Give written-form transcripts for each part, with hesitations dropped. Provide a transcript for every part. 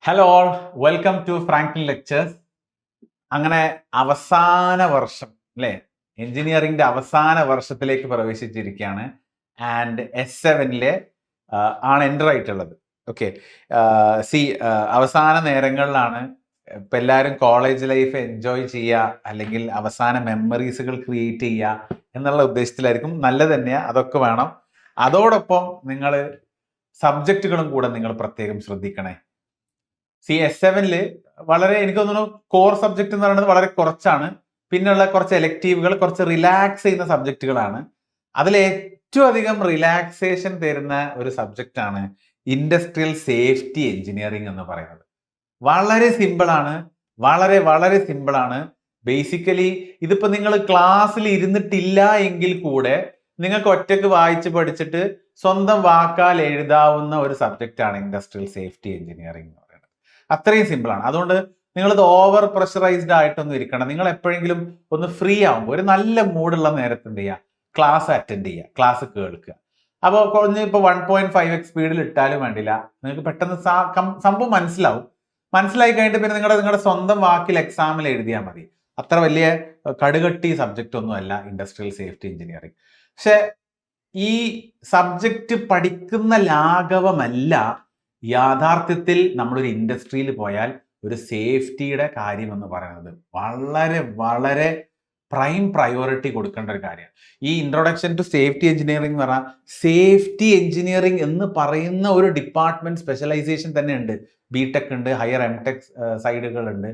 Hello all, welcome to Franklin lectures. അങ്ങനെ അവസാന വർഷം അല്ലേ, എഞ്ചിനീയറിംഗിന്റെ അവസാന വർഷത്തിലേക്ക് പ്രവേശിച്ചിരിക്കുകയാണ്. ആൻഡ് S7 ആണ് എൻ്റർ ആയിട്ടുള്ളത്. ഓക്കെ, അവസാന നേരങ്ങളിലാണ് ഇപ്പം എല്ലാവരും കോളേജ് ലൈഫ് എൻജോയ് ചെയ്യുക, അല്ലെങ്കിൽ അവസാന മെമ്മറീസുകൾ ക്രിയേറ്റ് ചെയ്യുക എന്നുള്ള ഉദ്ദേശത്തിലായിരിക്കും. നല്ലത് തന്നെയാണ്, അതൊക്കെ വേണം. അതോടൊപ്പം നിങ്ങൾ സബ്ജക്റ്റുകളും കൂടെ നിങ്ങൾ പ്രത്യേകം ശ്രദ്ധിക്കണേ. S7 വളരെ എനിക്ക് തോന്നുന്നു കോർ സബ്ജക്റ്റ് എന്ന് പറയുന്നത് വളരെ കുറച്ചാണ്. പിന്നെയുള്ള കുറച്ച് എലക്റ്റീവുകൾ കുറച്ച് റിലാക്സ് ചെയ്യുന്ന സബ്ജക്റ്റുകളാണ്. അതിൽ ഏറ്റവും അധികം റിലാക്സേഷൻ തരുന്ന ഒരു സബ്ജക്റ്റാണ് ഇൻഡസ്ട്രിയൽ സേഫ്റ്റി എഞ്ചിനീയറിംഗ് എന്ന് പറയുന്നത്. വളരെ സിമ്പിളാണ്, വളരെ വളരെ സിമ്പിളാണ്. ബേസിക്കലി ഇതിപ്പോ നിങ്ങൾ ക്ലാസ്സിൽ ഇരുന്നിട്ടില്ല എങ്കിൽ കൂടെ നിങ്ങൾക്ക് ഒറ്റക്ക് വായിച്ച് പഠിച്ചിട്ട് സ്വന്തം വാക്കാൽ എഴുതാവുന്ന ഒരു സബ്ജക്റ്റാണ് ഇൻഡസ്ട്രിയൽ സേഫ്റ്റി എഞ്ചിനീയറിംഗ് എന്ന് പറയുന്നത്. അത്രയും സിമ്പിളാണ്. അതുകൊണ്ട് നിങ്ങളിത് ഓവർ പ്രഷറൈസ്ഡ് ആയിട്ടൊന്നും ഇരിക്കണം. നിങ്ങൾ എപ്പോഴെങ്കിലും ഒന്ന് ഫ്രീ ആകുമ്പോൾ ഒരു നല്ല മൂഡുള്ള നേരത്ത് എന്ത് ചെയ്യുക, ക്ലാസ് അറ്റൻഡ് ചെയ്യുക, ക്ലാസ് കേൾക്കുക. അപ്പോൾ കുറഞ്ഞ് ഇപ്പോൾ 1.5x സ്പീഡിൽ ഇട്ടാലും വേണ്ടില്ല, നിങ്ങൾക്ക് പെട്ടെന്ന് സംഭവം മനസ്സിലായി കഴിഞ്ഞിട്ട് പിന്നെ നിങ്ങളുടെ സ്വന്തം വാക്കിൽ എക്സാമിൽ എഴുതിയാൽ മതി. അത്ര വലിയ കടുകട്ടി സബ്ജക്റ്റ് ഒന്നും അല്ല ഇൻഡസ്ട്രിയൽ സേഫ്റ്റി എഞ്ചിനീയറിംഗ്. പക്ഷെ ഈ സബ്ജക്റ്റ് പഠിക്കുന്ന ലാഘവമല്ല യാഥാർത്ഥ്യത്തിൽ നമ്മളൊരു ഇൻഡസ്ട്രിയിൽ പോയാൽ ഒരു സേഫ്റ്റിയുടെ കാര്യം എന്ന് പറയുന്നത് വളരെ വളരെ പ്രൈം പ്രയോറിറ്റി കൊടുക്കേണ്ട ഒരു കാര്യമാണ്. ഈ ഇൻട്രൊഡക്ഷൻ ടു സേഫ്റ്റി എഞ്ചിനീയറിംഗ് എന്ന് പറഞ്ഞാൽ സേഫ്റ്റി എഞ്ചിനീയറിംഗ് എന്ന് പറയുന്ന ഒരു ഡിപ്പാർട്ട്മെന്റ് സ്പെഷ്യലൈസേഷൻ തന്നെ ഉണ്ട്. BTech ഉണ്ട്, ഹയർ MTech സൈഡുകളുണ്ട്.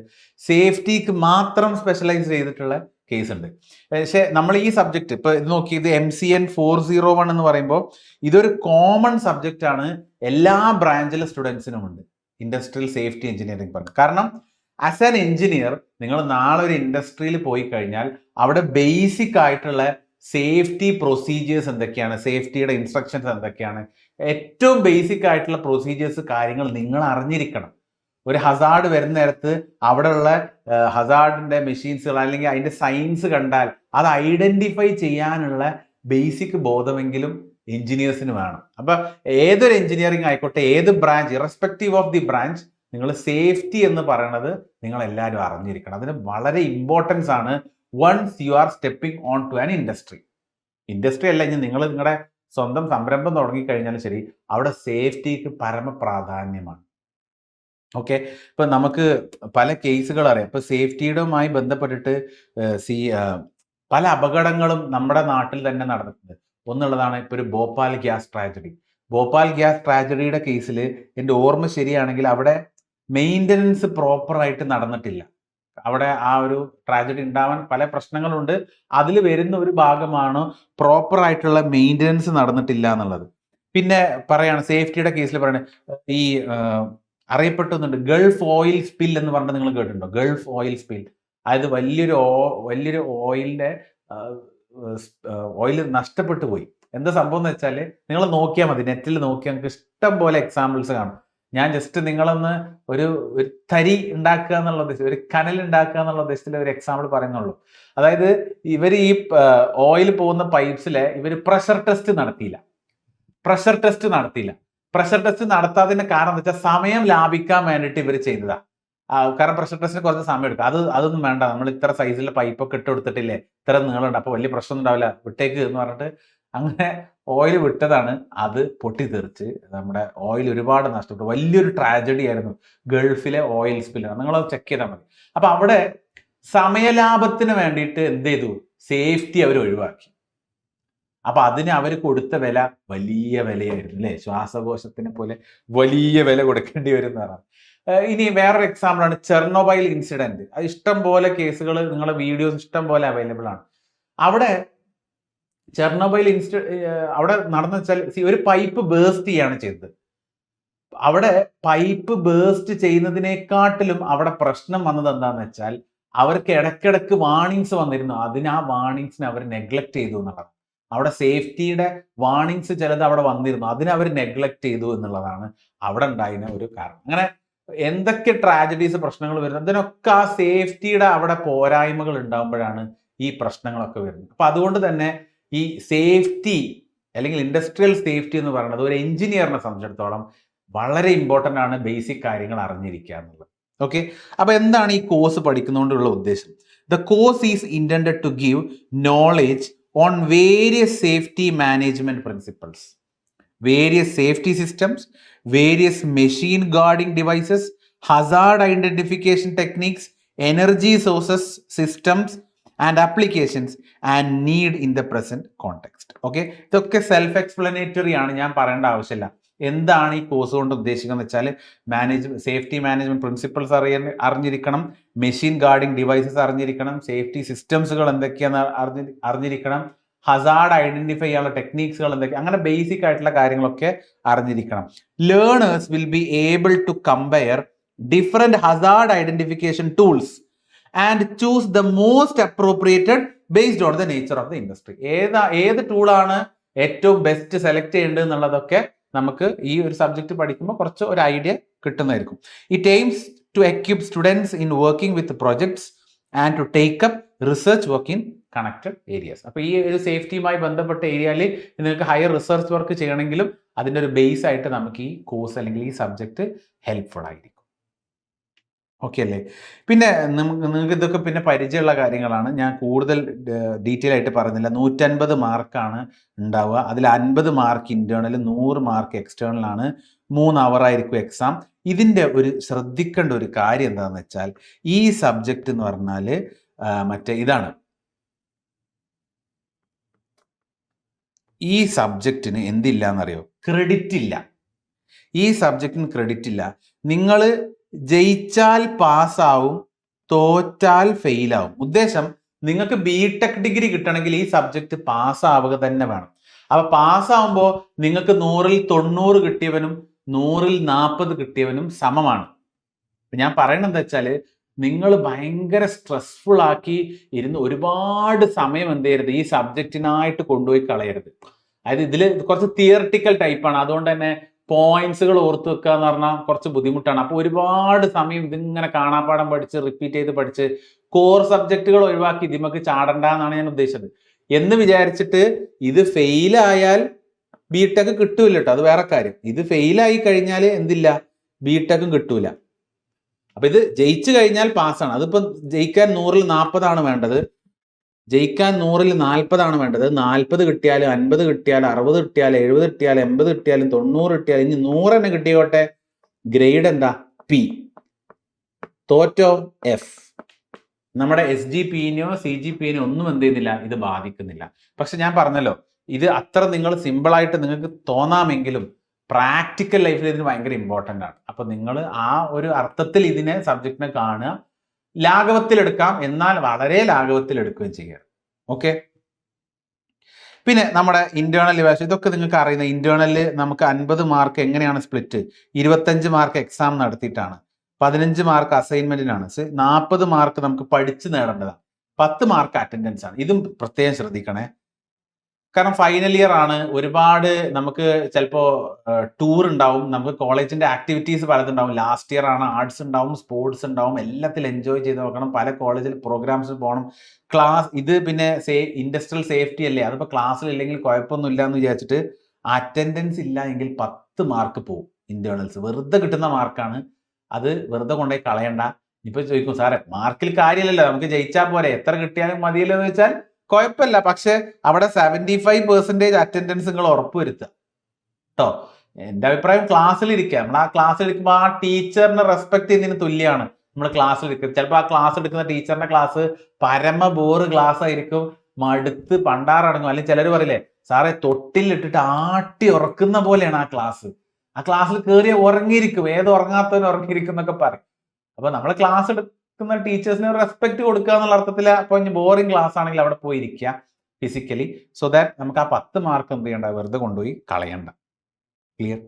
സേഫ്റ്റിക്ക് മാത്രം സ്പെഷ്യലൈസ് ചെയ്തിട്ടുള്ള കേസ് ഉണ്ട്. പക്ഷേ നമ്മൾ ഈ സബ്ജക്റ്റ് ഇപ്പൊ ഇത് നോക്കി, ഇത് MCN 401 എന്ന് പറയുമ്പോൾ ഇതൊരു കോമൺ സബ്ജക്റ്റ് ആണ്, എല്ലാ ബ്രാഞ്ചിലെ സ്റ്റുഡൻസിനും ഉണ്ട് ഇൻഡസ്ട്രിയൽ സേഫ്റ്റി എഞ്ചിനീയറിംഗ് പറഞ്ഞു. കാരണം ആസ് ആൻ എഞ്ചിനീയർ നിങ്ങൾ നാളെ ഒരു ഇൻഡസ്ട്രിയിൽ പോയി കഴിഞ്ഞാൽ അവിടെ ബേസിക് ആയിട്ടുള്ള സേഫ്റ്റി പ്രൊസീജിയേഴ്സ് എന്തൊക്കെയാണ്, സേഫ്റ്റിയുടെ ഇൻസ്ട്രക്ഷൻസ് എന്തൊക്കെയാണ്, ഏറ്റവും ബേസിക് ആയിട്ടുള്ള പ്രൊസീജിയേഴ്സ് കാര്യങ്ങൾ നിങ്ങൾ അറിഞ്ഞിരിക്കണം. ഒരു ഹസാർഡ് വരുന്ന നേരത്ത് അവിടെയുള്ള ഹസാർഡിന്റെ മെഷീൻസുകൾ അല്ലെങ്കിൽ അതിന്റെ സയൻസ് കണ്ടാൽ അത് ഐഡന്റിഫൈ ചെയ്യാനുള്ള ബേസിക് ബോധമെങ്കിലും എഞ്ചിനീയേഴ്സിന് വേണം. അപ്പൊ ഏതൊരു എഞ്ചിനീയറിംഗ് ആയിക്കോട്ടെ, ഏത് branch, irrespective of the branch, നിങ്ങൾ സേഫ്റ്റി എന്ന് പറയുന്നത് നിങ്ങൾ എല്ലാവരും അറിഞ്ഞിരിക്കണം. അതിന് വളരെ ഇമ്പോർട്ടൻസ് ആണ് once you are stepping on to an industry അല്ല, ഇനി നിങ്ങൾ നിങ്ങളുടെ സ്വന്തം സംരംഭം തുടങ്ങിക്കഴിഞ്ഞാലും ശരി, അവിടെ സേഫ്റ്റിക്ക് പരമപ്രാധാന്യമാണ്. ഓക്കെ, ഇപ്പൊ നമുക്ക് പല കേസുകൾ അറിയാം. ഇപ്പൊ സേഫ്റ്റിയുമായി ബന്ധപ്പെട്ടിട്ട് പല അപകടങ്ങളും നമ്മുടെ നാട്ടിൽ തന്നെ നടന്നിട്ടുണ്ട്. ഒന്നുള്ളതാണ് ഇപ്പൊ ഒരു ഭോപ്പാൽ ഗ്യാസ് ട്രാജഡിയുടെ കേസിൽ എൻ്റെ ഓർമ്മ ശരിയാണെങ്കിൽ അവിടെ മെയിൻ്റനൻസ് പ്രോപ്പറായിട്ട് നടന്നിട്ടില്ല. അവിടെ ആ ഒരു ട്രാജഡി ഉണ്ടാവാൻ പല പ്രശ്നങ്ങളുണ്ട്. അതിൽ വരുന്ന ഒരു ഭാഗമാണ് പ്രോപ്പർ ആയിട്ടുള്ള മെയിൻ്റനൻസ് നടന്നിട്ടില്ല എന്നുള്ളത്. പിന്നെ പറയാണ് സേഫ്റ്റിയുടെ കേസിൽ പറയണേ, ഈ അറിയപ്പെട്ടുന്നുണ്ട് ഗൾഫ് ഓയിൽ സ്പിൽ എന്ന് പറഞ്ഞിട്ട് നിങ്ങൾ കേട്ടിട്ടുണ്ടോ? ഗൾഫ് ഓയിൽ സ്പിൽ, അതായത് വലിയൊരു ഓയിൽ നഷ്ടപ്പെട്ടു പോയി. എന്താ സംഭവം എന്ന് വെച്ചാൽ നിങ്ങൾ നോക്കിയാൽ മതി, നെറ്റിൽ നോക്കിയാൽ നിങ്ങൾക്ക് ഇഷ്ടം പോലെ എക്സാമ്പിൾസ് കാണും. ഞാൻ ജസ്റ്റ് നിങ്ങളൊന്ന് ഒരു തരി ഉണ്ടാക്കുക എന്നുള്ള ഉദ്ദേശം, ഒരു കനൽ ഉണ്ടാക്കുക എന്നുള്ള ഉദ്ദേശത്തിൽ ഒരു എക്സാമ്പിൾ പറയുന്നുള്ളൂ. അതായത് ഇവർ ഈ ഓയിൽ പോകുന്ന പൈപ്സിലെ ഇവർ പ്രഷർ ടെസ്റ്റ് നടത്തിയില്ല. പ്രഷർ ടെസ്റ്റ് നടത്താതിന്റെ കാരണം എന്താ വെച്ചാൽ സമയം ലാഭിക്കാൻ വേണ്ടിയിട്ട് ഇവർ ചെയ്തതാ. കാരണം പ്രഷർ ടെസ്റ്റിന് കുറച്ച് സമയം എടുക്കും. അതൊന്നും വേണ്ട, നമ്മൾ ഇത്ര സൈസിലെ പൈപ്പൊക്കെ ഇട്ട് കൊടുത്തിട്ടില്ലേ, ഇത്ര നീളമുണ്ട്, അപ്പൊ വലിയ പ്രശ്നം ഉണ്ടാവില്ല, വിട്ടേക്ക് എന്ന് പറഞ്ഞിട്ട് അങ്ങനെ ഓയിൽ വിട്ടതാണ്. അത് പൊട്ടിത്തെറിച്ച് നമ്മുടെ ഓയിൽ ഒരുപാട് നഷ്ടപ്പെട്ടു. വലിയൊരു ട്രാജഡി ആയിരുന്നു ഗൾഫിലെ ഓയിൽ സ്പില്ല്. നിങ്ങളത് ചെക്ക് ചെയ്താൽ മതി. അപ്പൊ അവിടെ സമയലാഭത്തിന് വേണ്ടിയിട്ട് എന്ത് ചെയ്തു, സേഫ്റ്റി അവർ ഒഴിവാക്കി. അപ്പൊ അതിന് അവർ കൊടുത്ത വില വലിയ വിലയായിരുന്നു അല്ലേ, ശ്വാസകോശത്തിനെ പോലെ വലിയ വില കൊടുക്കേണ്ടി വരും എന്ന് പറഞ്ഞാൽ. ഇനി വേറൊരു എക്സാമ്പിൾ ആണ് ചെർണോബൈൽ ഇൻസിഡന്റ്. അത് ഇഷ്ടം പോലെ കേസുകൾ, നിങ്ങളുടെ വീഡിയോസ് ഇഷ്ടം പോലെ അവൈലബിൾ ആണ്. അവിടെ ചെർണോബൈൽ അവിടെ നടന്നു വെച്ചാൽ ഒരു പൈപ്പ് ബേസ്റ്റ് ചെയ്യാണ് ചെയ്തത്. അവിടെ പൈപ്പ് ബേസ്റ്റ് ചെയ്യുന്നതിനെക്കാട്ടിലും അവിടെ പ്രശ്നം വന്നത് എന്താന്ന് വെച്ചാൽ അവർക്ക് ഇടയ്ക്കിടയ്ക്ക് വാർണിങ്സ് വന്നിരുന്നു. ആ വാർണിങ്സിനെ അവർ നെഗ്ലക്ട് ചെയ്തു എന്നുള്ളതാണ്. അവിടെ സേഫ്റ്റിയുടെ വാർണിങ്സ് ചിലത് അവിടെ വന്നിരുന്നു, അതിനെ അവർ നെഗ്ലക്ട് ചെയ്തു എന്നുള്ളതാണ് അവിടെ ഉണ്ടായിരുന്ന ഒരു കാരണം. അങ്ങനെ എന്തൊക്കെ ട്രാജഡീസ്, പ്രശ്നങ്ങൾ വരുന്നത്, അതിനൊക്കെ ആ സേഫ്റ്റിയുടെ അവിടെ പോരായ്മകൾ ഉണ്ടാകുമ്പോഴാണ് ഈ പ്രശ്നങ്ങളൊക്കെ വരുന്നത്. അപ്പൊ അതുകൊണ്ട് തന്നെ ഈ സേഫ്റ്റി അല്ലെങ്കിൽ ഇൻഡസ്ട്രിയൽ സേഫ്റ്റി എന്ന് പറയുന്നത് ഒരു എഞ്ചിനീയറിനെ സംബന്ധിച്ചിടത്തോളം വളരെ ഇമ്പോർട്ടൻ്റ് ആണ് ബേസിക് കാര്യങ്ങൾ അറിഞ്ഞിരിക്കുക എന്നുള്ളത്. ഓക്കെ, അപ്പോൾ എന്താണ് ഈ കോഴ്സ് പഠിക്കുന്നതുകൊണ്ടുള്ള ഉദ്ദേശം? The course is intended to give knowledge on various safety management principles, various safety systems, various machine guarding devices, hazard identification techniques, energy sources, systems and applications and need in the present context. Okay, ഇതൊക്കെ self explanatory ആണ്, ഞാൻ പറയേണ്ട ആവശ്യമില്ല. എന്താണ് ഈ course കൊണ്ട് ഉദ്ദേശിക്കുന്നത് വെച്ചാൽ സേഫ്റ്റി മാനേജ്മെന്റ് പ്രിൻസിപ്പിൾസ് അറിഞ്ഞിരിക്കണം, മെഷീൻ ഗാർഡിംഗ് ഡിവൈസസ് അറിഞ്ഞിരിക്കണം, സേഫ്റ്റി സിസ്റ്റംസുകൾ എന്തൊക്കെയാണെന്ന് അറിഞ്ഞിരിക്കണം, ഹസാർഡ് ഐഡന്റിഫൈ ചെയ്യാനുള്ള ടെക്നീക്സുകൾ എന്തൊക്കെ, അങ്ങനെ ബേസിക് ആയിട്ടുള്ള കാര്യങ്ങളൊക്കെ അറിഞ്ഞിരിക്കണം. Learners will be able to compare different hazard identification tools and choose the most appropriated based on the nature of the industry. ഏത് ടൂളാണ് ഏറ്റവും ബെസ്റ്റ് സെലക്ട് ചെയ്യേണ്ടത് എന്നുള്ളതൊക്കെ നമുക്ക് ഈ ഒരു സബ്ജക്ട് പഠിക്കുമ്പോൾ കുറച്ച് ഒരു ഐഡിയ കിട്ടുന്നതായിരിക്കും. It aims to equip students in working with projects and to take up research work in connected areas. അപ്പോൾ ഈ ഒരു സേഫ്റ്റിയുമായി ബന്ധപ്പെട്ട ഏരിയയിൽ നിങ്ങൾക്ക് ഹയർ റിസർച്ച് വർക്ക് ചെയ്യണമെങ്കിലും അതിൻ്റെ ഒരു ബേസ് ആയിട്ട് നമുക്ക് ഈ കോഴ്സ് അല്ലെങ്കിൽ ഈ സബ്ജക്റ്റ് ഹെൽപ്ഫുൾ ആയിരിക്കും. ഓക്കെ അല്ലേ? പിന്നെ നിങ്ങൾക്ക് ഇതൊക്കെ പിന്നെ പരിചയമുള്ള കാര്യങ്ങളാണ്, ഞാൻ കൂടുതൽ ഡീറ്റെയിൽ ആയിട്ട് പറയുന്നില്ല. 150 മാർക്കാണ് ഉണ്ടാവുക. അതിൽ 50 മാർക്ക് ഇന്റേണൽ, 100 മാർക്ക് എക്സ്റ്റേണൽ ആണ്. 3 അവർ ആയിരിക്കും എക്സാം. ഇതിൻ്റെ ഒരു ശ്രദ്ധിക്കേണ്ട ഒരു കാര്യം എന്താണെന്ന് വെച്ചാൽ, ഈ സബ്ജക്റ്റ് എന്ന് പറഞ്ഞാൽ മറ്റേ ഇതാണ്, ഈ സബ്ജക്റ്റിന് എന്തില്ല എന്നറിയോ? ക്രെഡിറ്റ് ഇല്ല. ഈ സബ്ജക്റ്റിന് ക്രെഡിറ്റ് ഇല്ല. നിങ്ങൾ ജയിച്ചാൽ പാസ്സാവും, തോറ്റാൽ ഫെയിലാവും. ഉദ്ദേശം നിങ്ങൾക്ക് ബിടെക് ഡിഗ്രി കിട്ടണമെങ്കിൽ ഈ സബ്ജക്റ്റ് പാസ്സാവുക തന്നെ വേണം. അപ്പൊ പാസ്സാവുമ്പോൾ നിങ്ങൾക്ക് 100ൽ 90 കിട്ടിയവനും 100ൽ 40 കിട്ടിയവനും സമമാണ്. ഞാൻ പറയണത് എന്താ വെച്ചാൽ, നിങ്ങൾ ഭയങ്കര സ്ട്രെസ്ഫുൾ ആക്കി ഇരുന്ന് ഒരുപാട് സമയം എന്ത് ചെയ്യരുത്, ഈ സബ്ജക്റ്റിനായിട്ട് കൊണ്ടുപോയി കളയരുത്. അതായത് ഇതിൽ കുറച്ച് തിയറിറ്റിക്കൽ ടൈപ്പാണ്, അതുകൊണ്ട് തന്നെ പോയിന്റ്സുകൾ ഓർത്ത് വെക്കുക എന്ന് പറഞ്ഞാൽ കുറച്ച് ബുദ്ധിമുട്ടാണ്. അപ്പോൾ ഒരുപാട് സമയം ഇതിങ്ങനെ കാണാപ്പാടം പഠിച്ച് റിപ്പീറ്റ് ചെയ്ത് പഠിച്ച് കോർ സബ്ജക്റ്റുകൾ ഒഴിവാക്കി ഇതിമക്ക് ചാടണ്ട എന്നാണ് ഞാൻ ഉദ്ദേശിച്ചത്. എന്ന് വിചാരിച്ചിട്ട് ഇത് ഫെയിലായാൽ ബിടെക് കിട്ടൂല കേട്ടോ, അത് വേറെ കാര്യം. ഇത് ഫെയിലായി കഴിഞ്ഞാൽ എന്തില്ല, ബിടെക്കും കിട്ടൂല. അപ്പൊ ഇത് ജയിച്ചു കഴിഞ്ഞാൽ പാസ്സാണ്. അതിപ്പോ ജയിക്കാൻ 100ൽ 40 വേണ്ടത്, ജയിക്കാൻ 100ൽ 40 വേണ്ടത്. 40 കിട്ടിയാലും 50 കിട്ടിയാലും 60 കിട്ടിയാലും 70 കിട്ടിയാലും 80 കിട്ടിയാലും 90 കിട്ടിയാലും ഇനി 100 തന്നെ കിട്ടിയോട്ടെ, ഗ്രേഡ് എന്താ? പി. തോറ്റോ? എഫ്. നമ്മുടെ SGPനെയോ CGPനെയോ ഒന്നും എന്ത് ചെയ്യുന്നില്ല, ഇത് ബാധിക്കുന്നില്ല. പക്ഷെ ഞാൻ പറഞ്ഞല്ലോ, ഇത് അത്ര നിങ്ങൾ സിമ്പിളായിട്ട് നിങ്ങൾക്ക് തോന്നാമെങ്കിലും പ്രാക്ടിക്കൽ ലൈഫിൽ ഇതിന് ഭയങ്കര ഇമ്പോർട്ടൻ്റ് ആണ്. അപ്പൊ നിങ്ങൾ ആ ഒരു അർത്ഥത്തിൽ ഇതിനെ സബ്ജക്റ്റിനെ കാണുക, ലാഘവത്തിലെടുക്കാം, എന്നാൽ വളരെ ലാഘവത്തിലെടുക്കുകയും ചെയ്യുക. ഓക്കെ, പിന്നെ നമ്മുടെ ഇന്റേണൽ ഇവാലുവേഷൻ, ഇതൊക്കെ നിങ്ങൾക്ക് അറിയുന്ന. ഇന്റേണലിൽ നമുക്ക് 50 മാർക്ക് എങ്ങനെയാണ് സ്പ്ലിറ്റ്? 25 മാർക്ക് എക്സാം നടത്തിയിട്ടാണ്, 15 മാർക്ക് അസൈൻമെന്റിനാണ്, 40 മാർക്ക് നമുക്ക് പഠിച്ച് നേടേണ്ടതാണ്, 10 മാർക്ക് അറ്റൻഡൻസ് ആണ്. ഇതും പ്രത്യേകം ശ്രദ്ധിക്കണേ. കാരണം ഫൈനൽ ഇയർ ആണ്, ഒരുപാട് നമുക്ക് ചിലപ്പോൾ ടൂർ ഉണ്ടാവും, നമുക്ക് കോളേജിന്റെ ആക്ടിവിറ്റീസ് പലതുണ്ടാവും. ലാസ്റ്റ് ഇയർ ആണ്, ആർട്സ് ഉണ്ടാവും, സ്പോർട്സ് ഉണ്ടാവും, എല്ലാത്തിലും എൻജോയ് ചെയ്ത് നോക്കണം. പല കോളേജിൽ പ്രോഗ്രാംസിൽ പോകണം. ക്ലാസ് ഇത് പിന്നെ ഇൻഡസ്ട്രിയൽ സേഫ്റ്റി അല്ലേ, അതിപ്പോൾ ക്ലാസ്സിൽ ഇല്ലെങ്കിൽ കുഴപ്പമൊന്നും ഇല്ല എന്ന് വിചാരിച്ചിട്ട് അറ്റൻഡൻസ് ഇല്ല എങ്കിൽ 10 മാർക്ക് പോകും. ഇന്റേണൽസ് വെറുതെ കിട്ടുന്ന മാർക്കാണ്, അത് വെറുതെ കൊണ്ടുപോയി കളയണ്ട. ഇപ്പൊ ചോദിക്കും, സാറേ മാർക്കിൽ കാര്യമില്ലല്ലോ, നമുക്ക് ജയിച്ചാൽ പോരെ, എത്ര കിട്ടിയാലും മതിയല്ലോ എന്ന് വെച്ചാൽ കുഴപ്പമില്ല. പക്ഷെ അവിടെ 75% അറ്റൻഡൻസ് നിങ്ങൾ ഉറപ്പുവരുത്തുക കേട്ടോ. എൻ്റെ അഭിപ്രായം ക്ലാസ്സിൽ ഇരിക്കുക. നമ്മൾ ആ ക്ലാസ്സിൽ ഇരിക്കുമ്പോൾ ആ ടീച്ചറിനെ റെസ്പെക്ട് ചെയ്യുന്നതിന് തുല്യമാണ് നമ്മൾ ക്ലാസ്സിൽ ഇരിക്കുക. ചിലപ്പോൾ ആ ക്ലാസ് എടുക്കുന്ന ടീച്ചറിന്റെ ക്ലാസ് പരമ ബോറ് ക്ലാസ് ആയിരിക്കും, മടുത്ത് പണ്ടാറടങ്ങും. അല്ലെങ്കിൽ ചിലർ പറയില്ലേ, സാറേ തൊട്ടിലിട്ടിട്ട് ആട്ടി ഉറക്കുന്ന പോലെയാണ് ആ ക്ലാസ്. ആ ക്ലാസ്സിൽ കയറിയ ഉറങ്ങിയിരിക്കും, ഏത് ഉറങ്ങാത്തവന് ഉറങ്ങിയിരിക്കും എന്നൊക്കെ പറയും. അപ്പൊ നമ്മൾ ക്ലാസ് എടുക്കുന്ന ടീച്ചേഴ്സിന് റെസ്പെക്ട് കൊടുക്കുക എന്നുള്ള അർത്ഥത്തിൽ, അപ്പൊ ബോറിംഗ് ക്ലാസ് ആണെങ്കിൽ അവിടെ പോയി ഇരിക്കുക ഫിസിക്കലി, സോ ദാറ്റ് നമുക്ക് ആ 10 മാർക്ക് എന്ത് ചെയ്യണ്ട, വെറുതെ കൊണ്ടുപോയി കളയണ്ട. ക്ലിയർ?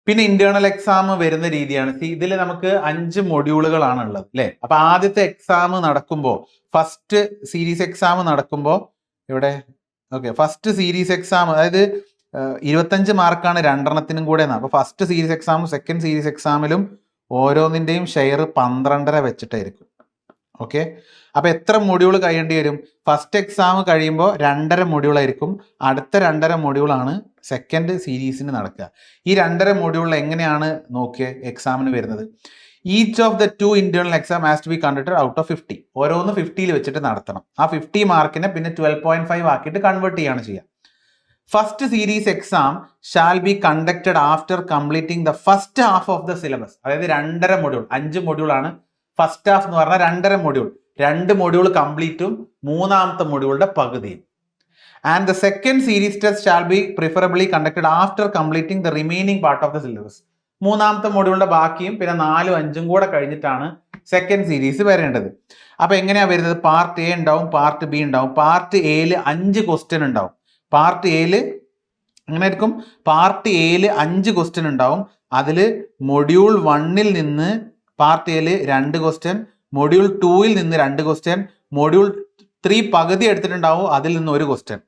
പിന്നെ ഇന്റേണൽ എക്സാം വരുന്ന രീതിയാണ്, ഇതിൽ നമുക്ക് 5 മൊഡ്യൂളുകളാണ് ഉള്ളത് അല്ലെ. അപ്പൊ ആദ്യത്തെ എക്സാം നടക്കുമ്പോൾ, ഫസ്റ്റ് സീരീസ് എക്സാം നടക്കുമ്പോൾ ഇവിടെ ഫസ്റ്റ് സീരീസ് എക്സാം, അതായത് 25 മാർക്കാണ് രണ്ടെണ്ണത്തിനും കൂടെ. അപ്പൊ ഫസ്റ്റ് സീരീസ് എക്സാമും സെക്കൻഡ് സീരീസ് എക്സാമിലും ഓരോന്നിന്റെയും ഷെയർ 12.5 വെച്ചിട്ടായിരിക്കും. ഓക്കെ, അപ്പൊ എത്ര മൊഡ്യൂൾ കഴിയേണ്ടി വരും? ഫസ്റ്റ് എക്സാം കഴിയുമ്പോൾ 2.5 മൊഡ്യൂൾ ആയിരിക്കും, അടുത്ത 2.5 മൊഡ്യൂളാണ് സെക്കൻഡ് സീരീസിന് നടക്കുക. ഈ 2.5 മൊഡ്യൂളിൽ എങ്ങനെയാണ് നോക്കിയ എക്സാമിന് വരുന്നത്? Each of the 2 internal exam has to be conducted out of 50. ഓരോന്ന് 50 വെച്ചിട്ട് നടത്തണം. ആ 50 മാർക്കിനെ പിന്നെ 12.5 ആക്കിയിട്ട് കൺവേർട്ട് ചെയ്യാണ് ചെയ്യുക. First series exam shall be conducted after completing the first half of the syllabus. അതായത് 2.5 മൊഡ്യൂൾ, 5 മൊഡ്യൂളാണ് ഫസ്റ്റ് ഹാഫ് എന്ന് പറഞ്ഞാൽ 2.5 മൊഡ്യൂൾ. 2 മൊഡ്യൂൾ കംപ്ലീറ്റും 3ാമത്തെ മൊഡ്യൂളിന്റെ പകുതിയും. And the second series test shall be preferably conducted after completing the remaining part of the syllabus. 3ാമത്തെ മൊഡ്യൂളിന്റെ ബാക്കിയും പിന്നെ 4ഉം 5ഉം കൂടെ കഴിഞ്ഞിട്ടാണ് സെക്കൻഡ് സീരീസ് വരേണ്ടത്. അപ്പൊ എങ്ങനെയാ വരുന്നത്? പാർട്ട് എ ഉണ്ടാവും, പാർട്ട് ബി ഉണ്ടാവും. പാർട്ട് എയിൽ 5 ക്വസ്റ്റ്യൻ ഉണ്ടാവും. പാർട്ട് എയിൽ അങ്ങനെ ആയിരിക്കും. പാർട്ട് എയിൽ 5 ക്വസ്റ്റ്യൻ ഉണ്ടാവും. അതിൽ മൊഡ്യൂൾ 1ൽ നിന്ന് പാർട്ട് എയിൽ 2 ക്വസ്റ്റ്യൻ, മൊഡ്യൂൾ 2ൽ നിന്ന് 2 ക്വസ്റ്റ്യൻ, മൊഡ്യൂൾ 3 പകുതി എടുത്തിട്ടുണ്ടാവും, അതിൽ നിന്ന് 1 ക്വസ്റ്റ്യൻ.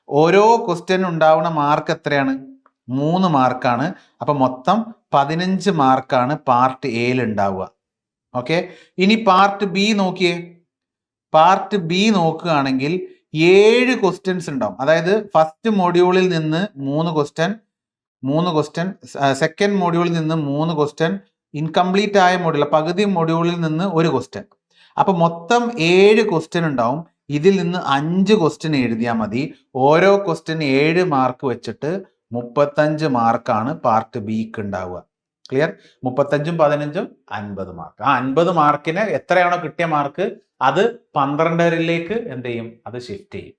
ഓരോ ക്വസ്റ്റ്യൻ ഉണ്ടാവുന്ന മാർക്ക് എത്രയാണ്? 3 മാർക്കാണ്. അപ്പൊ മൊത്തം 15 മാർക്കാണ് പാർട്ട് എയിൽ ഉണ്ടാവുക. ഓക്കെ, ഇനി പാർട്ട് ബി നോക്കിയേ. പാർട്ട് ബി നോക്കുകയാണെങ്കിൽ 7 ക്വസ്റ്റ്യൻസ് ഉണ്ടാവും. അതായത് ഫസ്റ്റ് മൊഡ്യൂളിൽ നിന്ന് 3 ക്വസ്റ്റ്യൻ, സെക്കൻഡ് മൊഡ്യൂളിൽ നിന്ന് 3 ക്വസ്റ്റ്യൻ, ഇൻകംപ്ലീറ്റ് ആയ മൊഡ്യൂൾ പകുതി മൊഡ്യൂളിൽ നിന്ന് 1 ക്വസ്റ്റ്യൻ. അപ്പൊ മൊത്തം 7 ക്വസ്റ്റ്യൻ ഉണ്ടാവും. ഇതിൽ നിന്ന് 5 ക്വസ്റ്റ്യൻ എഴുതിയാൽ മതി. ഓരോ ക്വസ്റ്റ്യൻ 7 മാർക്ക് വെച്ചിട്ട് 35 മാർക്കാണ് പാർട്ട് ബിക്ക് ഉണ്ടാവുക. ക്ലിയർ? 35ഉം 15ഉം 50 മാർക്ക്. ആ 50 മാർക്കിന് എത്രയാണോ കിട്ടിയ മാർക്ക് അത് 12ലേക്ക് എന്ത് ചെയ്യും? അത് ഷിഫ്റ്റ് ചെയ്യും.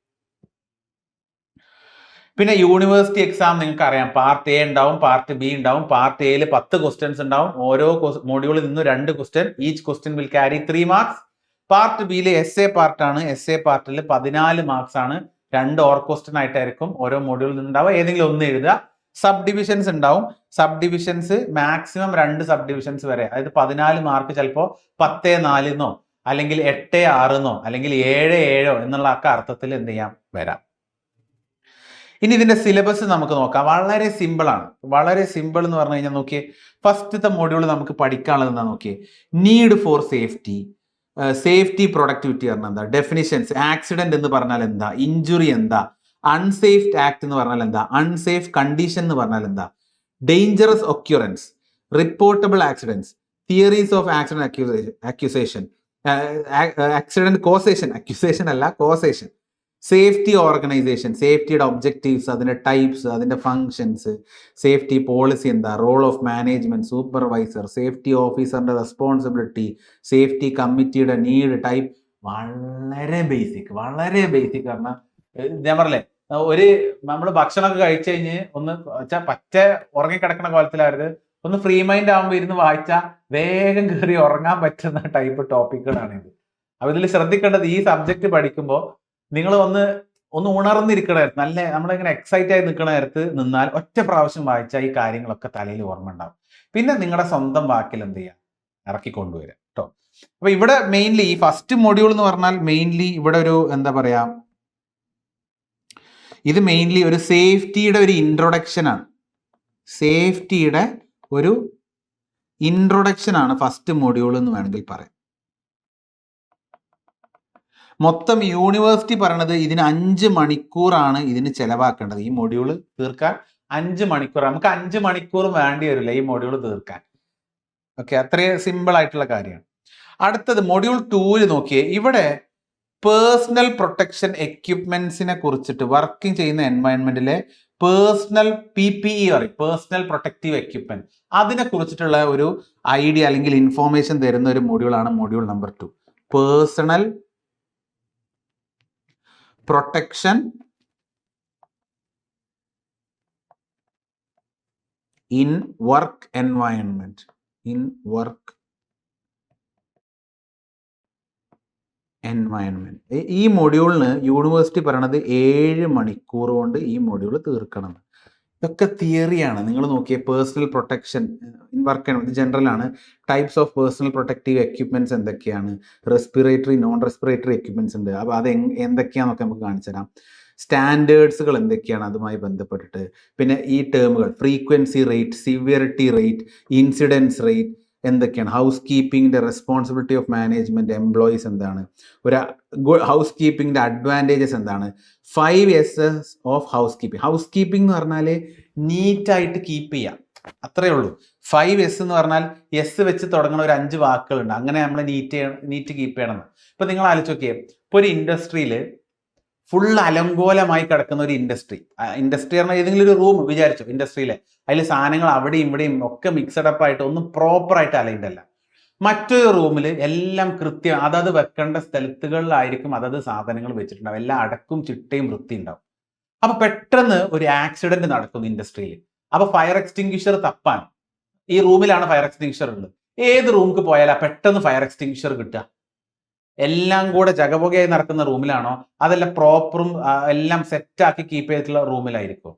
പിന്നെ യൂണിവേഴ്സിറ്റി എക്സാം നിങ്ങൾക്ക് അറിയാം. പാർട്ട് എ ഉണ്ടാവും, പാർട്ട് ബി ഉണ്ടാവും. പാർട്ട് എയിൽ 10 ക്വസ്റ്റ്യൻസ് ഉണ്ടാവും. ഓരോ മൊഡ്യൂളിൽ നിന്ന് 2 question. Each question will carry 3 marks. Part ബിയിൽ എസ് എ പാർട്ടാണ്. എസ് എ പാർട്ടിൽ 14 മാർക്സ് ആണ്. 2 ഓർ ക്വസ്റ്റ്യൻ ആയിട്ടായിരിക്കും ഓരോ മൊഡ്യൂളിൽ നിന്നുണ്ടാവുക. ഏതെങ്കിലും ഒന്ന് എഴുതുക. സബ് ഡിവിഷൻസ് ഉണ്ടാവും. Sub divisions maximum 2 sub divisions വരെ. അതായത് 14 മാർക്ക് ചിലപ്പോൾ 10-4 അല്ലെങ്കിൽ 8-6 അല്ലെങ്കിൽ 7-7 എന്നുള്ള അർത്ഥത്തിൽ എന്ത് ചെയ്യാം? വരാം. ഇനി ഇതിന്റെ സിലബസ് നമുക്ക് നോക്കാം. വളരെ സിമ്പിൾ ആണ്. വളരെ സിമ്പിൾ എന്ന് പറഞ്ഞു കഴിഞ്ഞാൽ നോക്കിയേ, ഫസ്റ്റത്തെ മൊഡ്യൂൾ നമുക്ക് പഠിക്കാനുള്ളത് എന്താ നോക്കിയേ? Need for safety, safety productivity പറഞ്ഞാൽ എന്താ, ഡെഫിനിഷൻസ്, ആക്സിഡന്റ് എന്ന് പറഞ്ഞാൽ എന്താ, ഇഞ്ചുറി എന്താ, അൺസേഫ് ആക്ട് എന്ന് പറഞ്ഞാൽ എന്താ, അൺസേഫ് കണ്ടീഷൻ എന്ന് പറഞ്ഞാൽ എന്താ, dangerous occurrence, reportable accidents, theories of accident accusation, accident causation, accusation അല്ല കോസേഷൻ, സേഫ്റ്റി ഓർഗനൈസേഷൻ, സേഫ്റ്റിയുടെ ഒബ്ജക്റ്റീവ്സ്, അതിന്റെ ടൈപ്സ്, അതിന്റെ ഫങ്ഷൻസ്, സേഫ്റ്റി പോളിസി എന്താ, role of management, supervisor, safety ഓഫീസറിന്റെ റെസ്പോൺസിബിലിറ്റി, സേഫ്റ്റി കമ്മിറ്റിയുടെ നീഡ്, ടൈപ്പ്. വളരെ ബേസിക് പറഞ്ഞാൽ ഞാൻ പറഞ്ഞില്ലേ, നമ്മൾ ഭക്ഷണമൊക്കെ കഴിച്ചു കഴിഞ്ഞ് ഒന്ന് പറ്റ ഉറങ്ങിക്കിടക്കുന്ന കോലത്തിലായിരുന്നു, ഒന്ന് ഫ്രീ മൈൻഡ് ആകുമ്പോൾ ഇരുന്ന് വായിച്ചാൽ വേഗം കയറി ഉറങ്ങാൻ പറ്റുന്ന ടൈപ്പ് ടോപ്പിക്കുകളാണിത്. അപ്പൊ ഇതിൽ ശ്രദ്ധിക്കേണ്ടത്, ഈ സബ്ജക്ട് പഠിക്കുമ്പോൾ നിങ്ങൾ ഒന്ന് ഉണർന്നിരിക്കണ നേരത്ത്, നല്ല നമ്മളിങ്ങനെ എക്സൈറ്റ് ആയി നിൽക്കണ നേരത്ത് നിന്നാൽ ഒറ്റ പ്രാവശ്യം വായിച്ചാൽ ഈ കാര്യങ്ങളൊക്കെ തലയിൽ ഓർമ്മ ഉണ്ടാവും. പിന്നെ നിങ്ങളുടെ സ്വന്തം വാക്കിൽ എന്ത് ചെയ്യുക? ഇറക്കി കൊണ്ടുവരാം കേട്ടോ. അപ്പൊ ഇവിടെ മെയിൻലി ഈ ഫസ്റ്റ് മൊഡ്യൂൾ എന്ന് പറഞ്ഞാൽ മെയിൻലി ഇവിടെ ഒരു എന്താ പറയാ, ഇത് മെയിൻലി ഒരു സേഫ്റ്റിയുടെ ഒരു ഇൻട്രൊഡക്ഷൻ ആണ്. സേഫ്റ്റിയുടെ ഒരു ഇൻട്രൊഡക്ഷൻ ആണ് ഫസ്റ്റ് മൊഡ്യൂൾ എന്ന് വേണമെങ്കിൽ പറയാം. മൊത്തം യൂണിവേഴ്സിറ്റി പറയണത് ഇതിന് 5 മണിക്കൂറാണ് ഇതിന് ചെലവാക്കേണ്ടത്. ഈ മൊഡ്യൂൾ തീർക്കാൻ 5 മണിക്കൂർ. നമുക്ക് 5 മണിക്കൂർ വേണ്ടി വരില്ല ഈ മൊഡ്യൂൾ തീർക്കാൻ. ഓക്കെ, അത്രയും സിമ്പിൾ ആയിട്ടുള്ള കാര്യമാണ്. അടുത്തത് മൊഡ്യൂൾ 2 നോക്കിയേ. ഇവിടെ പേഴ്സണൽ പ്രൊട്ടക്ഷൻ എക്യുപ്മെന്റ്സിനെ കുറിച്ചിട്ട്, വർക്കിംഗ് ചെയ്യുന്ന എൻവയൺമെന്റിലെ പേഴ്സണൽ PPE പറയും, പേഴ്സണൽ പ്രൊട്ടക്റ്റീവ് എക്യുപ്മെന്റ്, അതിനെ കുറിച്ചിട്ടുള്ള ഒരു ഐഡിയ അല്ലെങ്കിൽ ഇൻഫോർമേഷൻ തരുന്ന ഒരു മൊഡ്യൂളാണ് module number 2. Personal protection in work environment. ഈ മൊഡ്യൂളിന് യൂണിവേഴ്സിറ്റി പറയണത് 7 മണിക്കൂർ കൊണ്ട് ഈ മൊഡ്യൂൾ തീർക്കണം. ഇതൊക്കെ തിയറിയാണ്. നിങ്ങൾ നോക്കിയേ, personal protection in work environment general ആണ്. Types of personal protective equipments എന്തൊക്കെയാണ്, റെസ്പിറേറ്ററി, നോൺ റെസ്പിറേറ്ററി എക്യുപ്മെന്റ്സ് ഉണ്ട്. അപ്പോൾ അത് എന്തൊക്കെയാണെന്നൊക്കെ നമുക്ക് കാണിച്ചു തരാം. സ്റ്റാൻഡേർഡ്സുകൾ എന്തൊക്കെയാണ് അതുമായി ബന്ധപ്പെട്ടിട്ട്, പിന്നെ ഈ ടേമുകൾ frequency rate, severity rate, incidence rate എന്തൊക്കെയാണ്, ഹൗസ് കീപ്പിങ്ങിൻ്റെ റെസ്പോൺസിബിലിറ്റി ഓഫ് മാനേജ്മെൻറ്റ് എംപ്ലോയീസ് എന്താണ്, ഒരു ഹൗസ് കീപ്പിങ്ങിൻ്റെ അഡ്വാൻറ്റേജസ് എന്താണ്, 5 S's of housekeeping. Housekeeping എന്ന് പറഞ്ഞാൽ നീറ്റായിട്ട് കീപ്പ് ചെയ്യാം, അത്രയേ ഉള്ളൂ. 5 S എന്ന് പറഞ്ഞാൽ എസ് വെച്ച് തുടങ്ങുന്ന ഒരു 5 വാക്കുകളുണ്ട്, അങ്ങനെ നമ്മൾ നീറ്റ് കീപ്പ് ചെയ്യണം. ഇപ്പൊ നിങ്ങൾ ആലോചിച്ച് നോക്കിയേ, ഇപ്പൊ ഒരു ഇൻഡസ്ട്രിയിൽ ഫുൾ അലങ്കോലമായി കിടക്കുന്ന ഒരു ഇൻഡസ്ട്രി പറഞ്ഞാൽ ഏതെങ്കിലും ഒരു റൂം വിചാരിച്ചു ഇൻഡസ്ട്രിയിലെ, അതിൽ സാധനങ്ങൾ അവിടെയും ഇവിടെയും ഒക്കെ മിക്സഡ് അപ്പ് ആയിട്ട് ഒന്നും പ്രോപ്പറായിട്ട് അലൈൻഡ് അല്ല. മറ്റൊരു റൂമിൽ എല്ലാം കൃത്യം അതത് വെക്കേണ്ട സ്ഥലത്തുകളിലായിരിക്കും അതത് സാധനങ്ങൾ വെച്ചിട്ടുണ്ടാവും, എല്ലാം അടക്കും ചിട്ടയും വൃത്തി ഉണ്ടാവും. അപ്പൊ പെട്ടെന്ന് ഒരു ആക്സിഡന്റ് നടക്കുന്നു ഇൻഡസ്ട്രിയിൽ. അപ്പൊ ഫയർ എക്സ്റ്റിംഗ്വിഷർ തപ്പാൻ ഈ റൂമിലാണ് ഫയർ എക്സ്റ്റിംഗ്വിഷർ ഉള്ളത്. ഏത് റൂമിൽ പോയാലാ പെട്ടെന്ന് ഫയർ എക്സ്റ്റിംഗ്വിഷർ കിട്ടുക? എല്ലാം കൂടെ ജഗപുകയായി നടക്കുന്ന റൂമിലാണോ, അതെല്ലാം പ്രോപ്പറും എല്ലാം സെറ്റാക്കി കീപ്പ് ചെയ്തിട്ടുള്ള റൂമിലായിരിക്കും?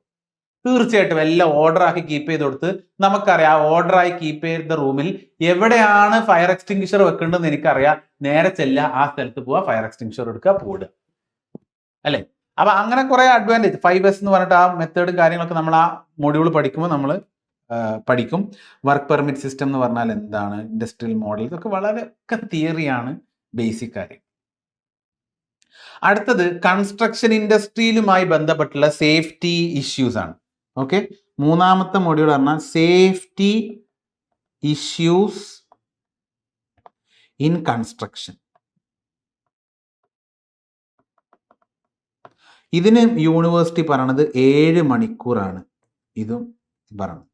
തീർച്ചയായിട്ടും എല്ലാം ഓർഡർ ആക്കി കീപ്പ് ചെയ്ത് കൊടുത്ത് നമുക്കറിയാം, ഓർഡറായി കീപ്പ് ചെയ്ത റൂമിൽ എവിടെയാണ് ഫയർ എക്സ്റ്റിംഗ്വിഷർ വെക്കേണ്ടതെന്ന് എനിക്കറിയാം, നേരെ ചെല്ലുക, ആ സ്ഥലത്ത് പോവുക, ഫയർ എക്സ്റ്റിംഗ്വിഷർ എടുക്കുക, പോടുക, അല്ലേ? അപ്പൊ അങ്ങനെ കുറെ അഡ്വാൻറ്റേജ് 5S എന്ന് പറഞ്ഞിട്ട് ആ മെത്തേഡും കാര്യങ്ങളൊക്കെ നമ്മൾ ആ മൊഡ്യൂൾ പഠിക്കുമ്പോൾ നമ്മൾ പഠിക്കും. വർക്ക് പെർമിറ്റ് സിസ്റ്റം എന്ന് പറഞ്ഞാൽ എന്താണ്, ഇൻഡസ്ട്രിയൽ മോഡൽ, ഇതൊക്കെ വളരെ ഒക്കെ തിയറിയാണ്, ബേസിക് കാര്യം. അടുത്തത് കൺസ്ട്രക്ഷൻ ഇൻഡസ്ട്രിയിലുമായി ബന്ധപ്പെട്ടുള്ള സേഫ്റ്റി ഇഷ്യൂസ് ആണ്. ഓക്കെ, മൂന്നാമത്തെ മൊഡ്യൂൾ പറഞ്ഞാൽ സേഫ്റ്റി ഇഷ്യൂസ് ഇൻ കൺസ്ട്രക്ഷൻ. ഇതിന് യൂണിവേഴ്സിറ്റി പറയണത് 7 മണിക്കൂറാണ് ഇതും പറയണം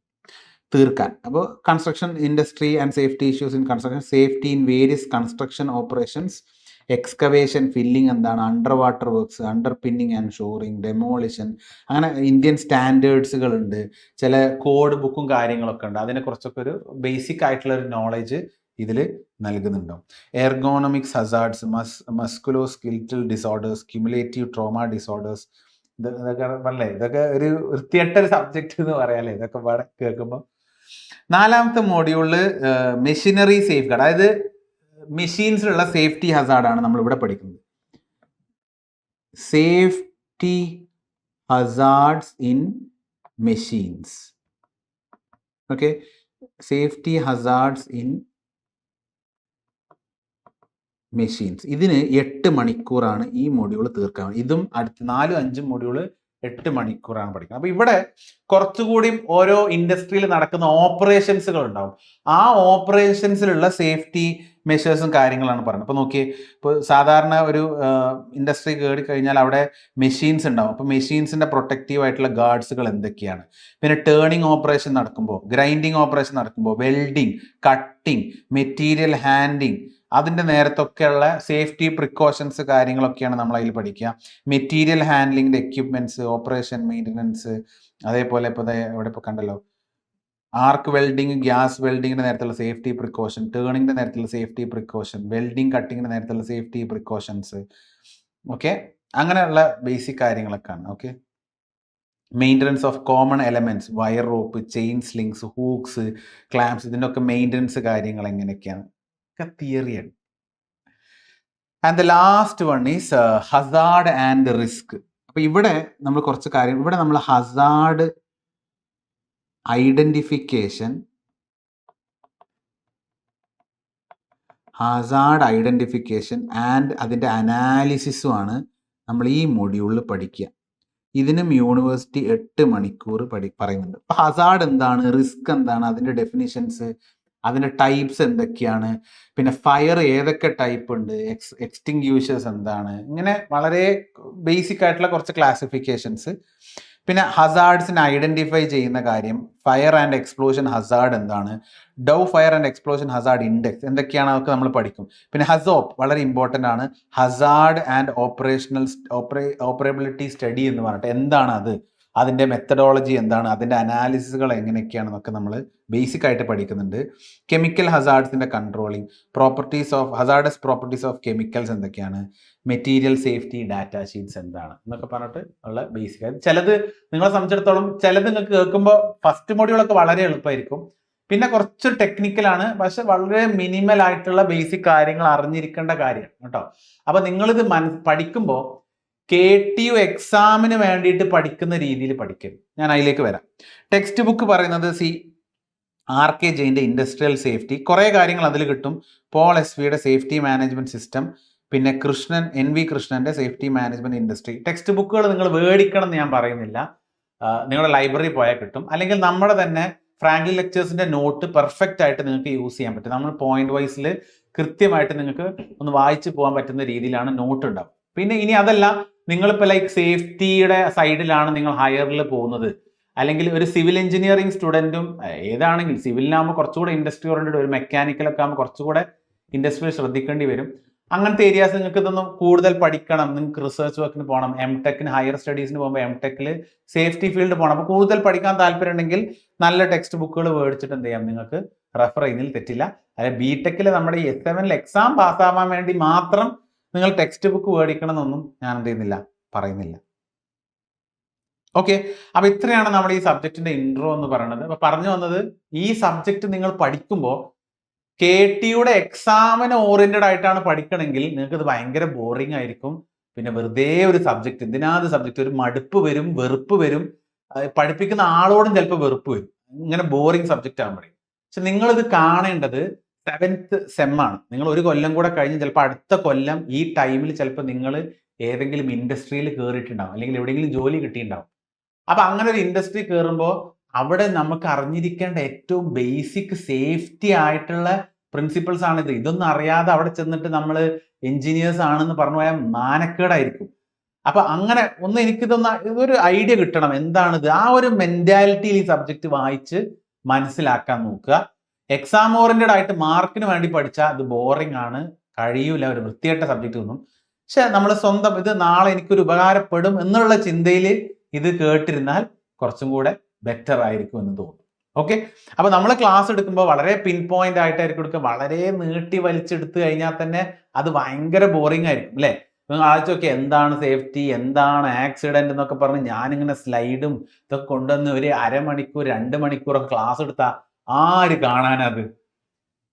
തീർക്കാൻ. അപ്പോൾ construction industry and safety issues in construction, safety in various construction operations, excavation, filling എന്താണ്, under water works, underpinning and shoring, demolition, അങ്ങനെ ഇന്ത്യൻ സ്റ്റാൻഡേർഡ്സുകളുണ്ട്, ചില കോഡ് ബുക്കും കാര്യങ്ങളൊക്കെ ഉണ്ട്. അതിനെക്കുറിച്ചൊക്കെ ഒരു ബേസിക് ആയിട്ടുള്ള ഒരു നോളജ് ഇതിൽ നൽകുന്നുണ്ടാവും. Ergonomics hazards, musculoskeletal disorders, cumulative trauma disorders, ഇതൊക്കെ പറഞ്ഞേ, ഇതൊക്കെ ഒരു വൃത്തിയായിട്ടൊരു സബ്ജക്റ്റ് എന്ന് പറയാല്ലേ ഇതൊക്കെ പാടെ കേൾക്കുമ്പോൾ. നാലാമത്തെ മോഡ്യൂളില് മെഷീനറി സേഫ് ഗാർഡ്, അതായത് മെഷീൻസിലുള്ള സേഫ്റ്റി ഹസാർഡാണ് നമ്മൾ ഇവിടെ പഠിക്കുന്നത്. Safety hazards in machines. Okay, safety hazards in machines. ഇതിന് 8 മണിക്കൂറാണ് ഈ മൊഡ്യൂൾ തീർക്കാൻ. ഇതും അടുത്ത 4-5 മൊഡ്യൂള് 8 മണിക്കൂറാണ് പഠിക്കുന്നത്. അപ്പൊ ഇവിടെ കുറച്ചുകൂടി ഓരോ ഇൻഡസ്ട്രിയിൽ നടക്കുന്ന ഓപ്പറേഷൻസുകൾ ഉണ്ടാവും. ആ ഓപ്പറേഷൻസിലുള്ള സേഫ്റ്റി മെഷേഴ്സും കാര്യങ്ങളാണ് പറയുന്നത്. അപ്പോൾ നോക്കിയേ, ഇപ്പോൾ സാധാരണ ഒരു ഇൻഡസ്ട്രി കയറി കഴിഞ്ഞാൽ അവിടെ മെഷീൻസ് ഉണ്ടാവും. അപ്പോൾ മെഷീൻസിൻ്റെ പ്രൊട്ടക്റ്റീവ് ആയിട്ടുള്ള ഗാർഡ്സുകൾ എന്തൊക്കെയാണ്? പിന്നെ ടേണിങ് ഓപ്പറേഷൻ നടക്കുമ്പോൾ, ഗ്രൈൻഡിങ് ഓപ്പറേഷൻ നടക്കുമ്പോൾ, വെൽഡിങ്, കട്ടിങ്, മെറ്റീരിയൽ ഹാൻഡിങ്, അതിൻ്റെ നേരത്തൊക്കെയുള്ള സേഫ്റ്റി പ്രിക്കോഷൻസ് കാര്യങ്ങളൊക്കെയാണ് നമ്മൾ അതിൽ പഠിക്കുക. മെറ്റീരിയൽ ഹാൻഡ്ലിങ്ങിൻ്റെ എക്യുപ്മെൻറ്റ്സ്, ഓപ്പറേഷൻ മെയിൻ്റനൻസ്, അതേപോലെ ഇപ്പോൾ ഇവിടെ ഇപ്പോൾ കണ്ടല്ലോ ആർക്ക് വെൽഡിങ്, ഗ്യാസ് വെൽഡിങ്ങിൻ്റെ നേരത്തുള്ള സേഫ്റ്റി പ്രിക്കോഷൻ, ടേണിങ്ങിൻ്റെ നേരത്തുള്ള സേഫ്റ്റി പ്രിക്കോഷൻ, വെൽഡിങ് കട്ടിങ്ങിൻ്റെ നേരത്തുള്ള സേഫ്റ്റി പ്രിക്കോഷൻസ്. ഓക്കെ, അങ്ങനെയുള്ള ബേസിക് കാര്യങ്ങളൊക്കെയാണ്. Okay, maintenance of common elements, wire rope, chain slings, hooks, clamps, ഇതിൻ്റെ ഒക്കെ മെയിൻ്റനൻസ് കാര്യങ്ങൾ എങ്ങനെയൊക്കെയാണ്, ഒക്കെ തിയറിയാണ്. And the last one is Hazard and risk. അപ്പോൾ ഇവിടെ നമ്മൾ കുറച്ച് കാര്യം, ഇവിടെ നമ്മൾ ഹസാർഡ് ഐഡന്റിഫിക്കേഷൻ ആൻഡ് അതിൻ്റെ അനാലിസിസുമാണ് നമ്മൾ ഈ മൊഡ്യൂളിൽ പഠിക്കുക. ഇതിനും യൂണിവേഴ്സിറ്റി 8 മണിക്കൂർ പറയുന്നുണ്ട്. അപ്പോൾ ഹസാർഡ് എന്താണ്, റിസ്ക് എന്താണ്, അതിൻ്റെ ഡെഫിനിഷൻസ്, അതിൻ്റെ ടൈപ്സ് എന്തൊക്കെയാണ്, പിന്നെ ഫയർ ഏതൊക്കെ ടൈപ്പ് ഉണ്ട്, എക്സ്റ്റിങ്ക്യൂഷേഴ്സ് എന്താണ്, ഇങ്ങനെ വളരെ ബേസിക് ആയിട്ടുള്ള കുറച്ച് ക്ലാസിഫിക്കേഷൻസ്. പിന്നെ ഹസാർഡ്സിനെ ഐഡന്റിഫൈ ചെയ്യുന്ന കാര്യം, ഫയർ ആൻഡ് എക്സ്പ്ലോഷൻ ഹസാർഡ് എന്താണ്, Dow fire and explosion hazard index എന്തൊക്കെയാണ്, അതൊക്കെ നമ്മൾ പഠിക്കും. പിന്നെ ഹസോപ്പ് വളരെ ഇമ്പോർട്ടൻ്റ് ആണ്, ഹസാർഡ് ആൻഡ് ഓപ്പറേബിലിറ്റി സ്റ്റഡി എന്ന് പറഞ്ഞിട്ട് എന്താണ് അത്, അതിൻ്റെ മെത്തഡോളജി എന്താണ്, അതിൻ്റെ അനാലിസിസുകൾ എങ്ങനെയൊക്കെയാണെന്നൊക്കെ നമ്മൾ ബേസിക് ആയിട്ട് പഠിക്കുന്നുണ്ട്. കെമിക്കൽ ഹസാർഡ്സിൻ്റെ controlling, hazardous properties of chemicals എന്തൊക്കെയാണ്, മെറ്റീരിയൽ സേഫ്റ്റി ഡാറ്റ ഷീറ്റ്സ് എന്താണ് എന്നൊക്കെ പറഞ്ഞിട്ട് ഉള്ള ബേസിക് ആയിട്ട്. ചിലത് നിങ്ങളെ സംബന്ധിച്ചിടത്തോളം ചിലത് നിങ്ങൾക്ക് കേൾക്കുമ്പോൾ ഫസ്റ്റ് മൊഡ്യൂളൊക്കെ വളരെ എളുപ്പമായിരിക്കും, പിന്നെ കുറച്ച് ടെക്നിക്കലാണ്, പക്ഷെ വളരെ മിനിമൽ ആയിട്ടുള്ള ബേസിക് കാര്യങ്ങൾ അറിഞ്ഞിരിക്കേണ്ട കാര്യമാണ് കേട്ടോ. അപ്പൊ നിങ്ങളിത് പഠിക്കുമ്പോൾ KTU എക്സാമിന് വേണ്ടിയിട്ട് പഠിക്കുന്ന രീതിയിൽ പഠിക്കരുത്. ഞാൻ അതിലേക്ക് വരാം. ടെക്സ്റ്റ് ബുക്ക് പറയുന്നത് RK ജെയിൻ്റെ ഇൻഡസ്ട്രിയൽ സേഫ്റ്റി, കുറേ കാര്യങ്ങൾ അതിൽ കിട്ടും. പോൾ SVയുടെ സേഫ്റ്റി മാനേജ്മെന്റ് സിസ്റ്റം, പിന്നെ NV കൃഷ്ണന്റെ സേഫ്റ്റി മാനേജ്മെന്റ് ഇൻഡസ്ട്രി. ടെക്സ്റ്റ് ബുക്കുകൾ നിങ്ങൾ മേടിക്കണം എന്ന് ഞാൻ പറയുന്നില്ല, നിങ്ങളുടെ ലൈബ്രറി പോയാൽ കിട്ടും. അല്ലെങ്കിൽ നമ്മുടെ തന്നെ ഫ്രാങ്ക്ലിൻ ലെക്ചേഴ്സിന്റെ നോട്ട് പെർഫെക്റ്റ് ആയിട്ട് നിങ്ങൾക്ക് യൂസ് ചെയ്യാൻ പറ്റും. നമ്മൾ പോയിന്റ് വൈസിൽ കൃത്യമായിട്ട് നിങ്ങൾക്ക് ഒന്ന് വായിച്ചു പോകാൻ പറ്റുന്ന രീതിയിലാണ് നോട്ട് ഉണ്ടാവും. പിന്നെ ഇനി അതല്ല, നിങ്ങളിപ്പോൾ ലൈക്ക് സേഫ്റ്റിയുടെ സൈഡിലാണ് നിങ്ങൾ ഹയറിൽ പോകുന്നത്, അല്ലെങ്കിൽ ഒരു സിവിൽ എഞ്ചിനീയറിംഗ് സ്റ്റുഡൻറ്റും ഏതാണെങ്കിൽ, സിവിലിനാകുമ്പോൾ കുറച്ചുകൂടെ ഇൻഡസ്ട്രി ഓറിയൻറ്റഡ്, ഒരു മെക്കാനിക്കലൊക്കെ ആകുമ്പോൾ കുറച്ചുകൂടെ ഇൻഡസ്ട്രിയിൽ ശ്രദ്ധിക്കേണ്ടി വരും. അങ്ങനത്തെ ഏരിയാസ് നിങ്ങൾക്ക് ഇതൊന്നും കൂടുതൽ പഠിക്കണം, നിങ്ങൾക്ക് റിസർച്ച് വർക്കിന് പോകണം, ടെക്കിന് ഹയർ സ്റ്റഡീസിന് പോകുമ്പോൾ ടെക്കിൽ സേഫ്റ്റി ഫീൽഡ് പോകണം. അപ്പോൾ കൂടുതൽ പഠിക്കാൻ താല്പര്യം ഉണ്ടെങ്കിൽ നല്ല ടെക്സ്റ്റ് ബുക്കുകൾ മേടിച്ചിട്ട് എന്ത് ചെയ്യാം, നിങ്ങൾക്ക് റെഫർ ചെയ്യുന്നതിൽ തെറ്റില്ല. അതായത് BTECൽ നമ്മുടെ ഈ S7 എക്സാം പാസ്സാവാൻ വേണ്ടി മാത്രം നിങ്ങൾ ടെക്സ്റ്റ് ബുക്ക് മേടിക്കണം എന്നൊന്നും ഞാൻ എന്ത് ചെയ്യുന്നില്ല, പറയുന്നില്ല. ഓക്കെ, അപ്പൊ ഇത്രയാണ് നമ്മുടെ ഈ സബ്ജക്റ്റിന്റെ ഇൻട്രോ എന്ന് പറയുന്നത്. അപ്പൊ പറഞ്ഞു വന്നത്, ഈ സബ്ജക്റ്റ് നിങ്ങൾ പഠിക്കുമ്പോൾ KTയുടെ എക്സാമിന് ഓറിയന്റഡ് ആയിട്ടാണ് പഠിക്കണമെങ്കിൽ നിങ്ങൾക്ക് ഇത് ഭയങ്കര ബോറിംഗ് ആയിരിക്കും. പിന്നെ വെറുതെ ഒരു സബ്ജക്റ്റ്, എന്തിനാത് സബ്ജക്റ്റ്, ഒരു മടുപ്പ് വരും, വെറുപ്പ് വരും, പഠിപ്പിക്കുന്ന ആളോടും ചിലപ്പോൾ വെറുപ്പ് വരും, ഇങ്ങനെ ബോറിംഗ് സബ്ജക്റ്റ് ആകുമ്പോഴേ. പക്ഷെ നിങ്ങളിത് കാണേണ്ടത് 7th സെം ആണ്. നിങ്ങൾ ഒരു കൊല്ലം കൂടെ കഴിഞ്ഞ് ചിലപ്പോൾ അടുത്ത കൊല്ലം ഈ ടൈമിൽ ചിലപ്പോൾ നിങ്ങൾ ഏതെങ്കിലും ഇൻഡസ്ട്രിയിൽ കയറിയിട്ടുണ്ടാവും, അല്ലെങ്കിൽ എവിടെയെങ്കിലും ജോലി കിട്ടിയിട്ടുണ്ടാവും. അപ്പൊ അങ്ങനെ ഒരു ഇൻഡസ്ട്രി കയറുമ്പോൾ അവിടെ നമുക്ക് അറിഞ്ഞിരിക്കേണ്ട ഏറ്റവും ബേസിക് സേഫ്റ്റി ആയിട്ടുള്ള പ്രിൻസിപ്പിൾസ് ആണിത്. ഇതൊന്നും അറിയാതെ അവിടെ ചെന്നിട്ട് നമ്മൾ എഞ്ചിനീയേഴ്സ് ആണെന്ന് പറഞ്ഞു പോയാൽ മാനക്കേടായിരിക്കും. അപ്പൊ അങ്ങനെ ഒന്ന് ഇതൊരു ഐഡിയ കിട്ടണം, എന്താണിത്, ആ ഒരു മെന്റാലിറ്റിയിൽ ഈ സബ്ജക്റ്റ് വായിച്ച് മനസ്സിലാക്കാൻ നോക്കുക. എക്സാം ഓറിയന്റഡ് ആയിട്ട് മാർക്കിന് വേണ്ടി പഠിച്ചാൽ അത് ബോറിംഗ് ആണ്, കഴിയൂല, ഒരു വൃത്തികെട്ട സബ്ജക്റ്റ് ഒന്നും. പക്ഷെ നമ്മൾ സ്വന്തം ഇത് നാളെ എനിക്കൊരു ഉപകാരപ്പെടും എന്നുള്ള ചിന്തയിൽ ഇത് കേട്ടിരുന്നാൽ കുറച്ചും കൂടെ ബെറ്റർ ആയിരിക്കും എന്ന് തോന്നുന്നു. ഓക്കെ, അപ്പൊ നമ്മൾ ക്ലാസ് എടുക്കുമ്പോൾ വളരെ പിൻ പോയിന്റ് ആയിട്ടായിരിക്കും എടുക്കുക. വളരെ നീട്ടി വലിച്ചെടുത്ത് കഴിഞ്ഞാൽ തന്നെ അത് ഭയങ്കര ബോറിംഗ് ആയിരിക്കും അല്ലേ. നിങ്ങൾ ആലോചിച്ചൊക്കെ, എന്താണ് സേഫ്റ്റി, എന്താണ് ആക്സിഡന്റ് എന്നൊക്കെ പറഞ്ഞ് ഞാനിങ്ങനെ സ്ലൈഡും ഇതൊക്കെ കൊണ്ടുവന്ന് ഒരു അരമണിക്കൂർ 2 മണിക്കൂറൊക്കെ ക്ലാസ് എടുത്താൽ ആര് കാണാനത്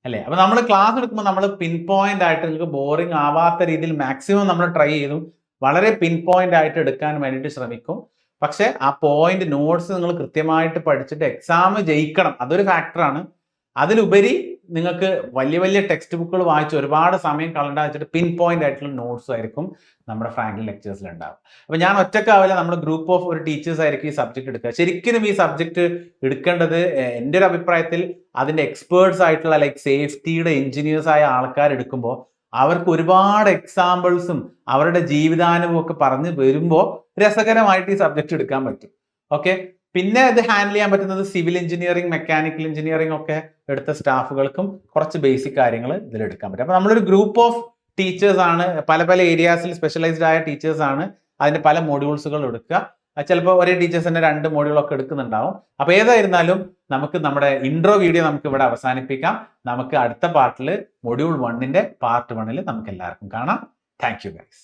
അല്ലേ. അപ്പൊ നമ്മൾ ക്ലാസ് എടുക്കുമ്പോൾ നമ്മൾ പിൻ പോയിന്റ് ആയിട്ട് നിങ്ങൾക്ക് ബോറിംഗ് ആവാത്ത രീതിയിൽ മാക്സിമം നമ്മൾ ട്രൈ ചെയ്തു വളരെ പിൻ പോയിന്റ് ആയിട്ട് എടുക്കാൻ വേണ്ടിയിട്ട് ശ്രമിക്കും. പക്ഷെ ആ പോയിന്റ് നോട്ട്സ് നിങ്ങൾ കൃത്യമായിട്ട് പഠിച്ചിട്ട് എക്സാം ജയിക്കണം, അതൊരു ഫാക്ടറാണ്. അതിലുപരി നിങ്ങൾക്ക് വലിയ വലിയ ടെക്സ്റ്റ് ബുക്കുകൾ വായിച്ച് ഒരുപാട് സമയം കളണ്ട വെച്ചിട്ട് പിൻ പോയിന്റ് ആയിട്ടുള്ള നോട്ട്സ് ആയിരിക്കും നമ്മുടെ ഫ്രാങ്ക്ലിൻ ലെക്ചേഴ്സിൽ ഉണ്ടാവും. അപ്പൊ ഞാൻ ഒറ്റക്കാവില്ല, നമ്മുടെ ഗ്രൂപ്പ് ഓഫ് ഒരു ടീച്ചേഴ്സ് ആയിരിക്കും ഈ സബ്ജക്ട് എടുക്കുക. ശരിക്കും ഈ സബ്ജക്ട് എടുക്കേണ്ടത് എൻ്റെ ഒരു അഭിപ്രായത്തിൽ അതിന്റെ എക്സ്പേർട്സ് ആയിട്ടുള്ള ലൈക്ക് സേഫ്റ്റിയുടെ എഞ്ചിനീയേഴ്സ് ആയ ആൾക്കാർ എടുക്കുമ്പോൾ അവർക്ക് ഒരുപാട് എക്സാമ്പിൾസും അവരുടെ ജീവിതാനുഭവം ഒക്കെ പറഞ്ഞു വരുമ്പോൾ രസകരമായിട്ട് ഈ സബ്ജക്ട് എടുക്കാൻ പറ്റും. ഓക്കെ, പിന്നെ ഇത് ഹാൻഡിൽ ചെയ്യാൻ പറ്റുന്നത് സിവിൽ എഞ്ചിനീയറിംഗ്, മെക്കാനിക്കൽ എഞ്ചിനീയറിംഗ് ഒക്കെ എടുത്ത സ്റ്റാഫുകൾക്കും കുറച്ച് ബേസിക് കാര്യങ്ങൾ ഇതിൽ എടുക്കാൻ പറ്റും. അപ്പൊ നമ്മളൊരു ഗ്രൂപ്പ് ഓഫ് ടീച്ചേഴ്സ് ആണ്, പല പല ഏരിയാസിൽ സ്പെഷ്യലൈസ്ഡ് ആയ ടീച്ചേഴ്സ് ആണ്. അതിന്റെ പല മോഡ്യൂൾസുകൾ എടുക്കുക. ചിലപ്പോൾ ഒരേ ടീച്ചേഴ്സ് തന്നെ 2 മോഡ്യൂളൊക്കെ എടുക്കുന്നുണ്ടാവും. അപ്പൊ ഏതായിരുന്നാലും നമുക്ക് നമ്മുടെ ഇൻട്രോ വീഡിയോ നമുക്ക് ഇവിടെ അവസാനിപ്പിക്കാം. നമുക്ക് അടുത്ത പാർട്ടിൽ മൊഡ്യൂൾ 1ന്റെ പാർട്ട് 1 നമുക്ക് എല്ലാവർക്കും കാണാം. Thank you guys.